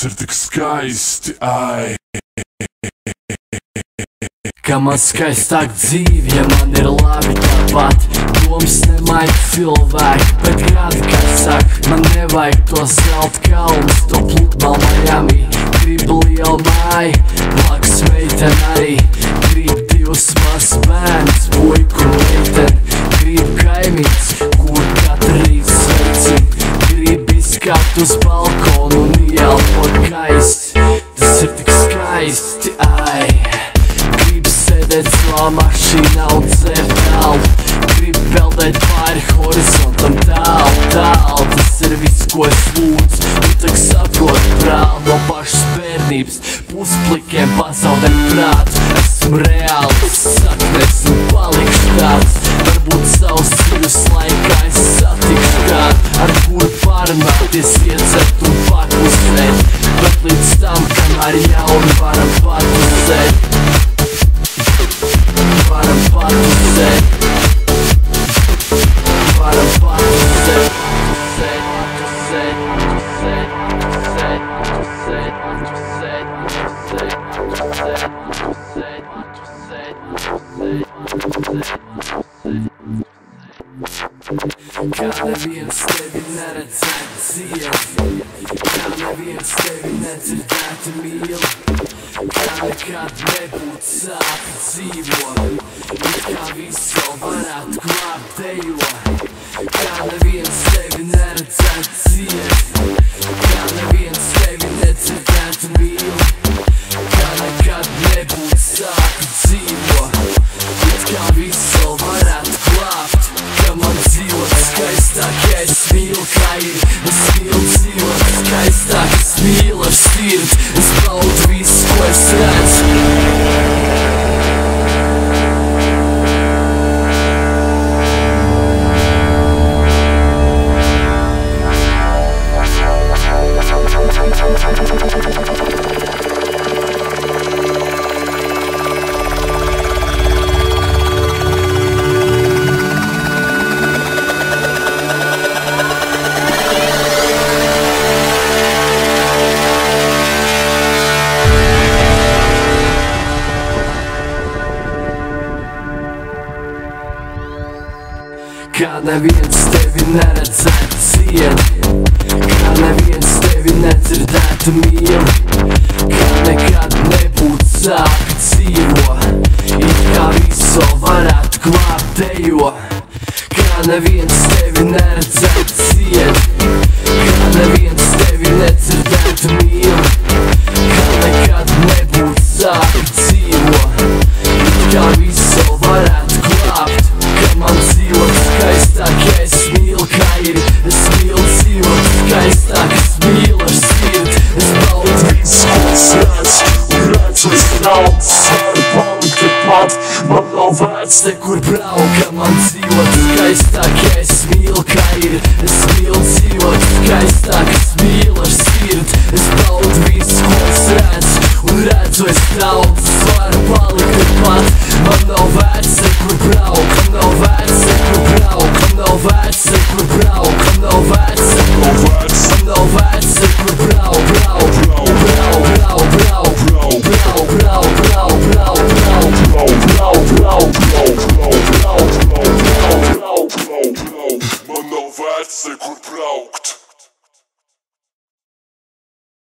ir tik skaisti, ai. Kā man skaistāk dzīve, ja man ir labi tāpat. Domas nemaina cilvēki, bet gadi, kā saka, man nevajag to zelta kalnus, to pludmali Miami. Gribu lielu māju, blakus meiteni arī. Gribu divus mazs bērnus, puiku un meiteni. Gribu kaimiņus, kur katru rītu sveicinu. Gribu izkāpt uz balkonu un ieelpot gaisu. Tas ir tik skaisti, ai. Sēdēt savā mašīnā un dzert tālu. Gribu peldēt pāri horizontam tālu, tālu. Tas ir viss, ko es lūdzu. Tu tak saproti brāl no pašas bērnības. Pusplikiem pazaudēt prātu. Esmu reāls saknes un palikšu tāds. Varbūt savus ceļus laikā es satikšu kādu, ar kuru pārunāties, iedzert un paklusēt. Bet līdz tam, kamēr jauni varam paklusēt. Varam patusēt. Varam patusēt. Kā neviens tevi neredzētu ciet, kā neviens tevi nedzirdētu mīl, kā nekad nebūtu sāpju dzīvo, it kā viss jau varētu glābt dejo. Kā neviens tevi neredzētu ciet, kā neviens tevi nedzirdētu mīl, kā nekad nebūtu sāpju dzīvo, it kā viss jau varētu glābt. Kā man dzīvot skaistāk, ja es mīlu, kā ir. Es mīlu dzīvot skaistāk, es mīlu ar sirdi. Es baudu visu, ko es redzu. Kā neviens tevi neredzētu ciet, kā neviens tevi nedzirdētu mīl, kā nekad nebūtu sāpju dzīvo, it kā visu varētu glābt dejo. Kā neviens tevi neredzētu ciet, kā neviens tevi nedzirdētu mīl, kā nekad nebūtu sāpju dzīvo, it kā visu varētu glābt. Kā man dzīvot skaistāk, ja es mīlu, kā ir. Es mīlu dzīvot skaistāk, es mīlu ar sirdi. Es baudu visu, ko es redzu, un redzu es daudz. Varu palikt tepat, man nav vērts nekur braukt. Kā man dzīvot skaistāk, ja es mīlu, kā ir. Es mīlu dzīvot skaistāk, es mīlu ar sirdi.